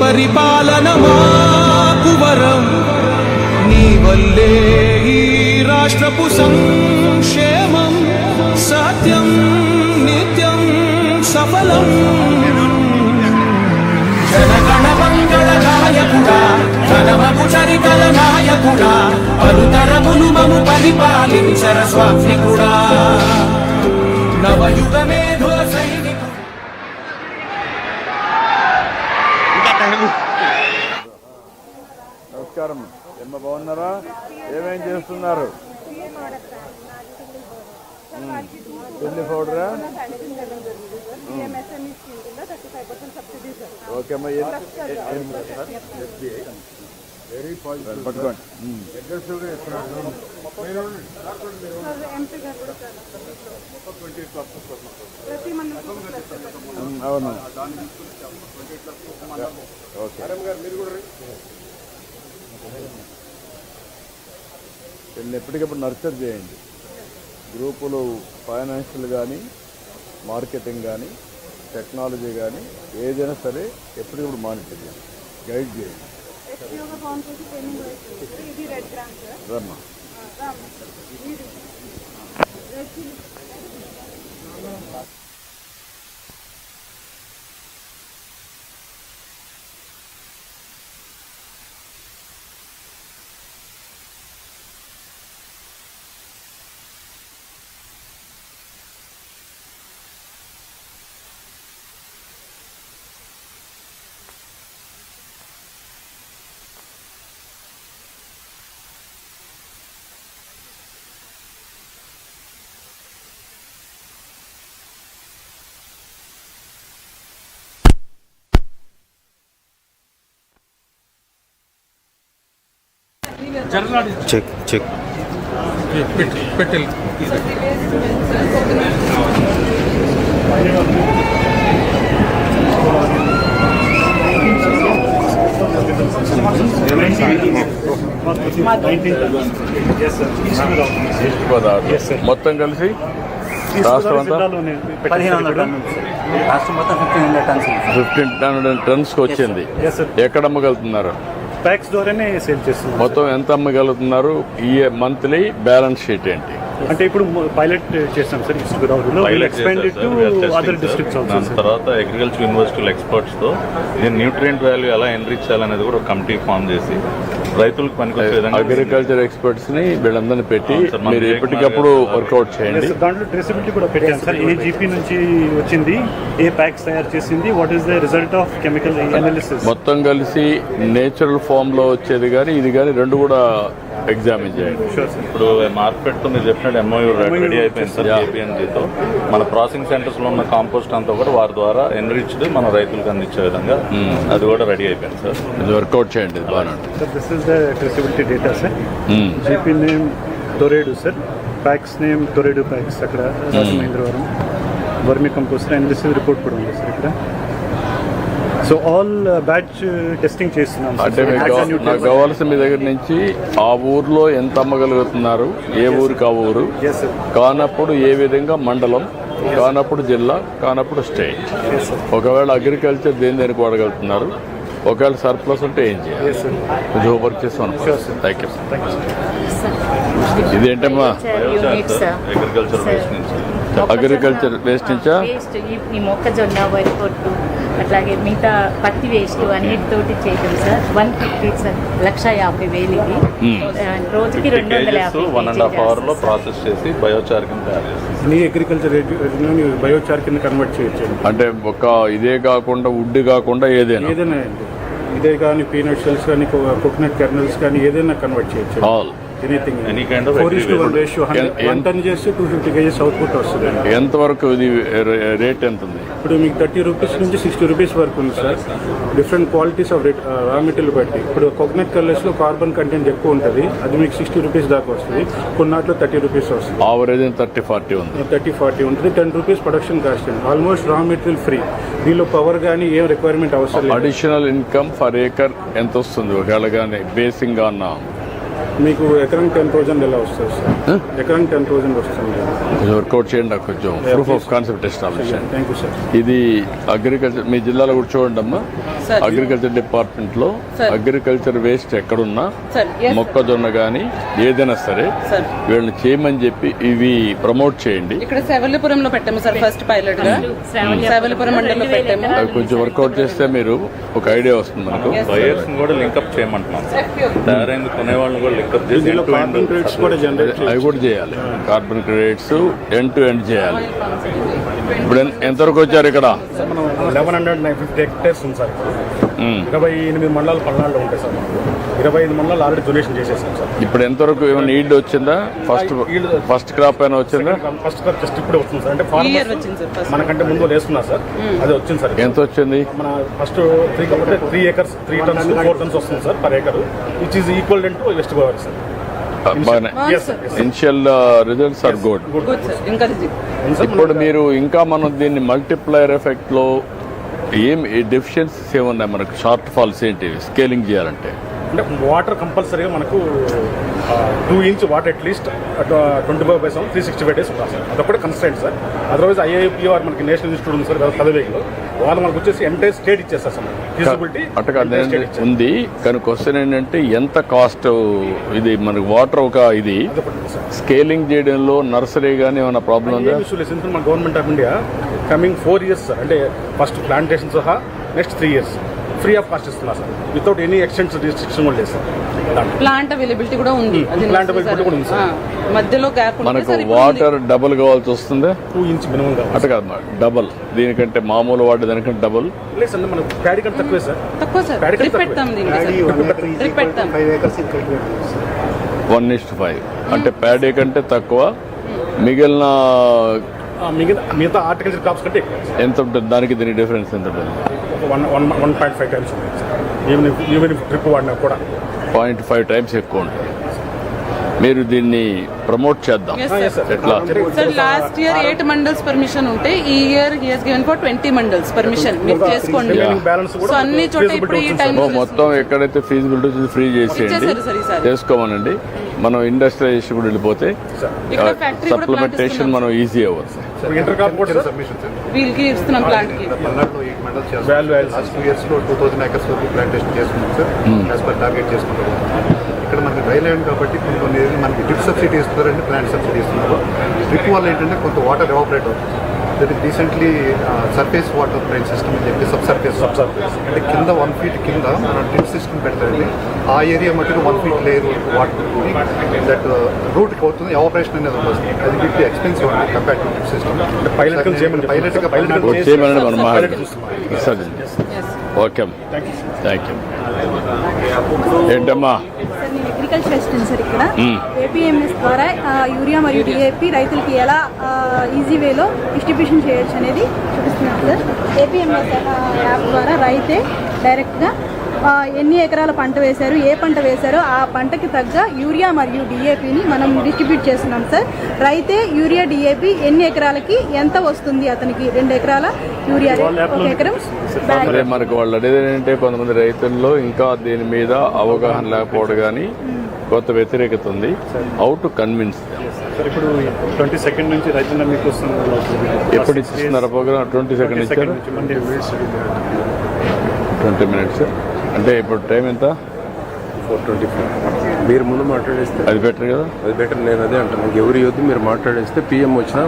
పరిపాలన మాకు వరం, నీ వల్లే ఈ రాష్ట్రపు సంక్షేమం సత్యం నిత్యం సఫలం. జనగణ మంగళ నాయకుడా, ఘనమగు చరితల నాయకుడా, పలుతరములు మము పరిపాలించర స్వామికుడా, నవయుగ మేధో సైనికుడా. నమస్కారం. ఎమ్మ బాగున్నారా? ఏమేం చేస్తున్నారు? ఢిల్లీ పౌడరా? ఓకే అమ్మా. పట్టుకోండి. అవును. ఓకే. వీళ్ళని ఎప్పటికప్పుడు నర్చర్ చేయండి. గ్రూపులు ఫైనాన్షియల్ కానీ, మార్కెటింగ్ కానీ, టెక్నాలజీ కానీ ఏదైనా సరే ఎప్పటికప్పుడు మానిటర్ చేయండి, గైడ్ చేయండి. రమ్మా. చెక్ చెక్ పెట్టెల్ మొత్తం కలిసి రాష్ట్రం అంతా 1500 టన్స్కి వచ్చింది. ఎక్కడ అమ్మగలుగుతున్నారు? ప్యాక్స్ ద్వారానే సేల్ చేస్తున్నారు. మొత్తం ఎంత అమ్మగలుగుతున్నారు? ఈ మంత్లీ బ్యాలెన్స్ షీట్ ఏంటి? అంటే ఇప్పుడు పైలట్ చేస్తాం సార్ ఈస్ట్ గోదావరిలో. Expended to other districts also. దాని తర్వాత అగ్రికల్చర్ యూనివర్సిటీల ఎక్స్పర్ట్స్ తో ఇది న్యూట్రియంట్ వాల్యూ ఎలా ఎన్రిచ్ చేయాలనేది కూడా ఒక కమిటీ ఫామ్ చేసి రైతులకు పనికొచ్చే విధంగా అగ్రికల్చర్ ఎక్స్పర్ట్స్ ని వీళ్ళందరినీ పెట్టి మీరు ఎప్పటికప్పుడు వర్కౌట్ చేయండి. దాంట్లో ట్రేసబిలిటీ కూడా పెట్టాను సార్. ఏ జీపీ నుంచి వచ్చింది, ఏ ప్యాక్స్ తయారు చేసింది, what is the result of chemical analysis మొత్తం కలిసి నేచురల్ ఫామ్ లో వచ్చేది కానీ ఇది కానీ రెండు కూడా ఎగ్జామిన్ చేయండి. ఇప్పుడు మార్కెట్ తో మీరు చెప్పినట్టు ఎంఓయూ రెడీ అయిపోయింది సార్. ఏపీఎన్జీతో మన ప్రాసెసింగ్ సెంటర్స్ లో ఉన్న కాంపోస్ట్ అంతా కూడా వారి ద్వారా ఎన్రిచ్డ్ మన రైతులకు అందించే విధంగా అది కూడా రెడీ అయిపోయింది సార్. ఇది వర్కౌట్ చేయండి. This is the traceability data sir. GP name తొరేడు సార్, ప్యాక్స్ నేమ్ తొరేడు ప్యాక్స్ అక్కడ Rajamahendravaram, vermi compost and this is report కూడా ఉంది సార్ ఇక్కడ. సో ఆల్ బ్యాచ్ టెస్టింగ్ చేస్తున్నాం. అంటే నాకు కావాల్సిన మీ దగ్గర నుంచి ఆ ఊర్లో ఎంత అమ్మగలుగుతున్నారు, ఏ ఊరికి ఆ ఊరు, కానప్పుడు ఏ విధంగా మండలం, కానప్పుడు జిల్లా, కానప్పుడు స్టేట్. ఒకవేళ అగ్రికల్చర్ దేనికి వాడగలుగుతున్నారు, ఒకవేళ సర్ప్లస్ ఉంటే ఏం చేయాలి, కొంచెం వర్క్ చేస్తాను. Thank you. ఇదేంటమ్మా? అగ్రికల్చర్ వేస్ట్ నుంచా? ఈ మొక్కజొన్న, వరి పొట్టు, అట్లాగే మిగతా పత్తి వేస్ట్ అన్నిటితోటి చేయడం సార్. 150 సార్, 1,50,000 ఇది. రోజుకి 250 1.5 hour లో ప్రాసెస్ చేసి బయోచార్ కింద తయారు చేస్తాం. అగ్రికల్చర్ బయోచార్ కింద కన్వర్ట్ చేయొచ్చు. అంటే ఒక ఇదే కాకుండా వుడ్ కాకుండా ఏదైనా ఇదే కానీ పీనట్ షెల్స్ కానీ కోకోనట్ కెర్నల్స్ కానీ ఏదైనా కన్వర్ట్ చేయొచ్చు. All any kind of 4:1 ratio. 1 టన్ చేస్తే 250 kgs అవుట్పుట్ వస్తుంది. ఎంతవరకు ఇది రేట్ ఎంత ఉంది? ఇప్పుడు మీకు 30 రూపీస్ నుంచి 60 రూపీస్ వరకు ఉంది sir. Different qualities of rate raw material బట్టి. ఇప్పుడు కోకోనట్ కలర్స్లో కార్బన్ కంటెంట్ ఎక్కువ ఉంటుంది, అది మీకు 60 రూపీస్ దాకా వస్తుంది. కొన్నాట్లో 30 రూపీస్ వస్తుంది. ఆవరేజ్ 30-40 ఉంది. 30-40 ఉంటుంది. 10 రూపీస్ ప్రొడక్షన్ కాస్ట్ అండి. Almost raw material free. దీనిలో పవర్ కానీ ఏం రిక్వైర్మెంట్ అవసరం లేదు. అడిషనల్ ఇన్కమ్ ఫర్ ఏకర్ ఎంత వస్తుంది ఒకవేళ కానీ బేసింగ్ అన్న? మీకు ఎకరానికి 10,000 ఎలా వస్తుంది సార్? ఎకరానికి 10,000 వస్తుంది. కొంచెం వర్కౌట్ చేయండి, నాకు కొంచెం proof of concept establish. Thank you sir. ఇది అగ్రికల్చర్ మీ జిల్లాలో కూడా చూడండి అమ్మా, సార్. అగ్రికల్చర్ డిపార్ట్మెంట్ లో సార్. అగ్రికల్చర్ వేస్ట్ ఎక్కడున్నా సార్, yes. మొక్కజొన్న కానీ ఏదైనా సరే సార్. వీళ్ళని చేయమని చెప్పి ఇవి ప్రమోట్ చేయండి. ఇక్కడ శవల్లిపురంలో పెట్టాము సార్ ఫస్ట్ పైలట్ గా. శవల్లిపురం మండలంలో పెట్టాము. అవి కొంచెం వర్కౌట్ చేస్తే మీరు ఒక ఐడియా వస్తుంది మనకు. Yes. బయర్స్ కూడా లింకప్ చేయమంటున్నాం. తయారైంది కొనేవాళ్ళని కూడా లింకప్ చేసి దీనిలో కార్బన్ క్రెడిట్స్ కూడా జనరేట్ అవి కూడా చేయాలి. Carbon credits end to end చేయాలి. ఇప్పుడు ఎంతవరకు వచ్చారు ఇక్కడ? మనం 1150 హెక్టేర్స్ ఉంది సార్. 28 మండలాలు పల్నాడులో ఉంటాయి సార్. 25 మండలాలు ఆల్రెడీ డొనేషన్ చేసేసాం సార్. ఇప్పుడు ఎంతవరకు ఏమైనా ఈల్డ్ వచ్చిందా? ఫస్ట్ క్రాప్ అయినా వచ్చిందా? ఫస్ట్ క్రాప్ జస్ట్ ఇప్పుడే వస్తుంది సార్. అంటే ఈ farmers ఇయర్ వచ్చింది సార్ ఫస్ట్. మనకంటే ముందు వేసుకున్నారు సార్, అది వచ్చింది సార్. ఎంత వచ్చింది? మన ఫస్ట్ 3 acres 3 tons 4 tons వస్తుంది sir per acre, which is equal to west Godavari sir. బాగానే. Yes, sir. Initial results are good. Good sir, encouraging. ఇప్పుడు మీరు ఇంకా మనం దీన్ని మల్టిప్లైర్ ఎఫెక్ట్ లో ఏం డెఫిషియన్సీస్ ఏమున్నాయి మనకు? షార్ట్ ఫాల్స్ ఏంటి స్కేలింగ్ చేయాలంటే? అంటే వాటర్ కంపల్సరీగా మనకు 2 inch వాటర్ అట్లీస్ట్ 25/7 365 days ఉంటుంది సార్. అదొకటి కన్స్టెంట్ సార్. అదర్వైజ్ IIPR మనకి నేషనల్ ఇన్స్టిట్యూట్ ఉంది సార్ పదవేలో, వాళ్ళు మనకు వచ్చేసి ఎంటైర్ స్టేట్ ఇచ్చేస్తారు సార్. ఫీజిబిలిటీ అట్టగా ఉంది. కానీ క్వశ్చన్ ఏంటంటే ఎంత కాస్ట్ ఇది మనకు వాటర్ ఒక ఇది స్కేలింగ్ చేయడంలో నర్సరీ కానీ ఏమైనా ప్రాబ్లం ఉందా? మన government of India coming 4 years sir, అంటే ఫస్ట్ ప్లాంటేషన్ సహా next 3 years free of cost ఇస్తున్నారు సార్, వితౌట్ ఎనీ ఎక్స్టెన్స్ రిస్ట్రిక్షన్ కూడా లేదు సార్. ప్లాంట్ అవైలబిలిటీ కూడా ఉంది. అది Plant availability కూడా ఉంది సార్. మధ్యలో గ్యాప్ మనకు వాటర్ డబుల్ కావాల్సి వస్తుంది. 2 inch మినిమం కావాలి. అట్ట కాదు డబుల్, దీనికంటే మామూలు వాటర్ దానికంటే డబుల్. లేదు సార్, మనకు ప్యాడీ కంటే తక్కువే సార్. తక్కువ సార్. Paddy డ్రిప్ తక్కువే. పెడతాం దీనికి. డ్రిప్ పెడతాం. 1:5 అంటే ప్యాడీ కంటే తక్కువ. మిగిలిన మిగతా హార్టికల్చర్ క్రాప్స్ కంటే ఎక్కువ. ఎంత ఉంటుంది దానికి దీనికి డిఫరెన్స్ ఎంత ఉంటుంది? 1.5 times ఉంటుంది సార్. ఈవెన్ ట్రిప్ వాడినా కూడా 0.5 times ఎక్కువ ఉంటుంది. మీరు దీన్ని ప్రమోట్ చేద్దాం. Yes, sir. ఎట్లా? Sir last year 8 mandals permission ఉంటే ఈ year he has given for 20 mandals permission. మీరు చేసుకోండి. బ్యాలెన్స్ సో అన్ని చోట ఇప్పుడు ఈ టైం మొత్తం ఎక్కడైతే ఫీజిబిలిటీ ఫ్రీ చేసేయండి, ఇచ్చేసారు సార్ ఈసారి. చేసుకోమనండి. మనం ఇండస్ట్రియలైజేషన్ కూడా వెళ్ళిపోతే ఇక్కడ ఫ్యాక్టరీ కూడా ప్లాంట్ సప్లిమెంటేషన్ మనం ఈజీ అవ్వచ్చు. ఇంటర్ క్రాప్ కూడా సార్. వీళ్ళకి ఇస్తున్నాం ప్లాంట్ కి. పల్నాడులో 8 మండల్స్ చేస్తాం. లాస్ట్ 2 years లో 2000 acres వరకు ప్లాంటేషన్ చేసుకున్నాం సార్. యాజ్ పర్ టార్గెట్ చేసుకుంటాం. ఇక్కడ మనకి డ్రై ల్యాండ్ కాబట్టి కొన్ని మనకి డ్రిప్ సబ్సిడీ ఇస్తున్నారంటే ప్లాంట్ సబ్సిడీ ఇస్తున్నారు. డ్రిప్ వల్ల ఏంటంటే కొంత వాటర్ ఎవాపరేట్ అవుతుంది. That is recently surface water drain system అని చెప్పి సబ్ సర్ఫేస్ అంటే కింద 1 feet కింద మనం డ్రిప్ సిస్టమ్ పెడతారండి. ఆ ఏరియా మధ్యలో 1 feet లేయర్ వాటర్ దట్ రూట్కి అవుతుంది, ఎవాపరేషన్ అనేది వస్తుంది. అది బిట్ ఎక్స్పెన్సివ్ అండి compare to drip system. Pilot చేయమనండి మనం ఓకే. Thank you. ఏంటమ్మా? సార్, నేను అగ్రికల్చర్ అసిస్టెంట్ సార్. ఇక్కడ ఏపీఎంఎస్ ద్వారా యూరియా మరియు డిఏపి రైతులకి ఎలా ఈజీ వేలో డిస్ట్రిబ్యూషన్ చేయొచ్చు అనేది చూపిస్తున్నాను సార్. ఏపీఎంఎస్ యాప్ ద్వారా రైతే డైరెక్ట్గా ఎన్ని ఎకరాల పంట వేశారు, ఏ పంట వేశారో ఆ పంటకి తగ్గ యూరియా మరియు డిఏపిని మనం డిస్ట్రిబ్యూట్ చేస్తున్నాం సార్. రైతే యూరియా డిఏపి ఎన్ని ఎకరాలకి ఎంత వస్తుంది, అతనికి 2 ఎకరాల యూరియా 1 ఎకరం అదే మనకు వాళ్ళు అడిగేది ఏంటంటే కొంతమంది రైతుల్లో ఇంకా దీని మీద అవగాహన లేకపోవడం కానీ కొంత వ్యతిరేకత ఉంది. How to convince? ఇప్పుడు 22nd నుంచి రైతున్న మీకు వస్తుంది. ఎప్పుడు ఇస్తున్నారు ప్రోగ్రామ్? 22nd ఇచ్చారు. 20 minutes. అంటే ఇప్పుడు టైం ఎంత? 4:25. మీరు ముందు మాట్లాడేస్తే అది బెటర్ కదా. అది బెటర్. నేను అదే అంటాను, ఎవరి యొద్దు మీరు మాట్లాడేస్తే PM వచ్చినా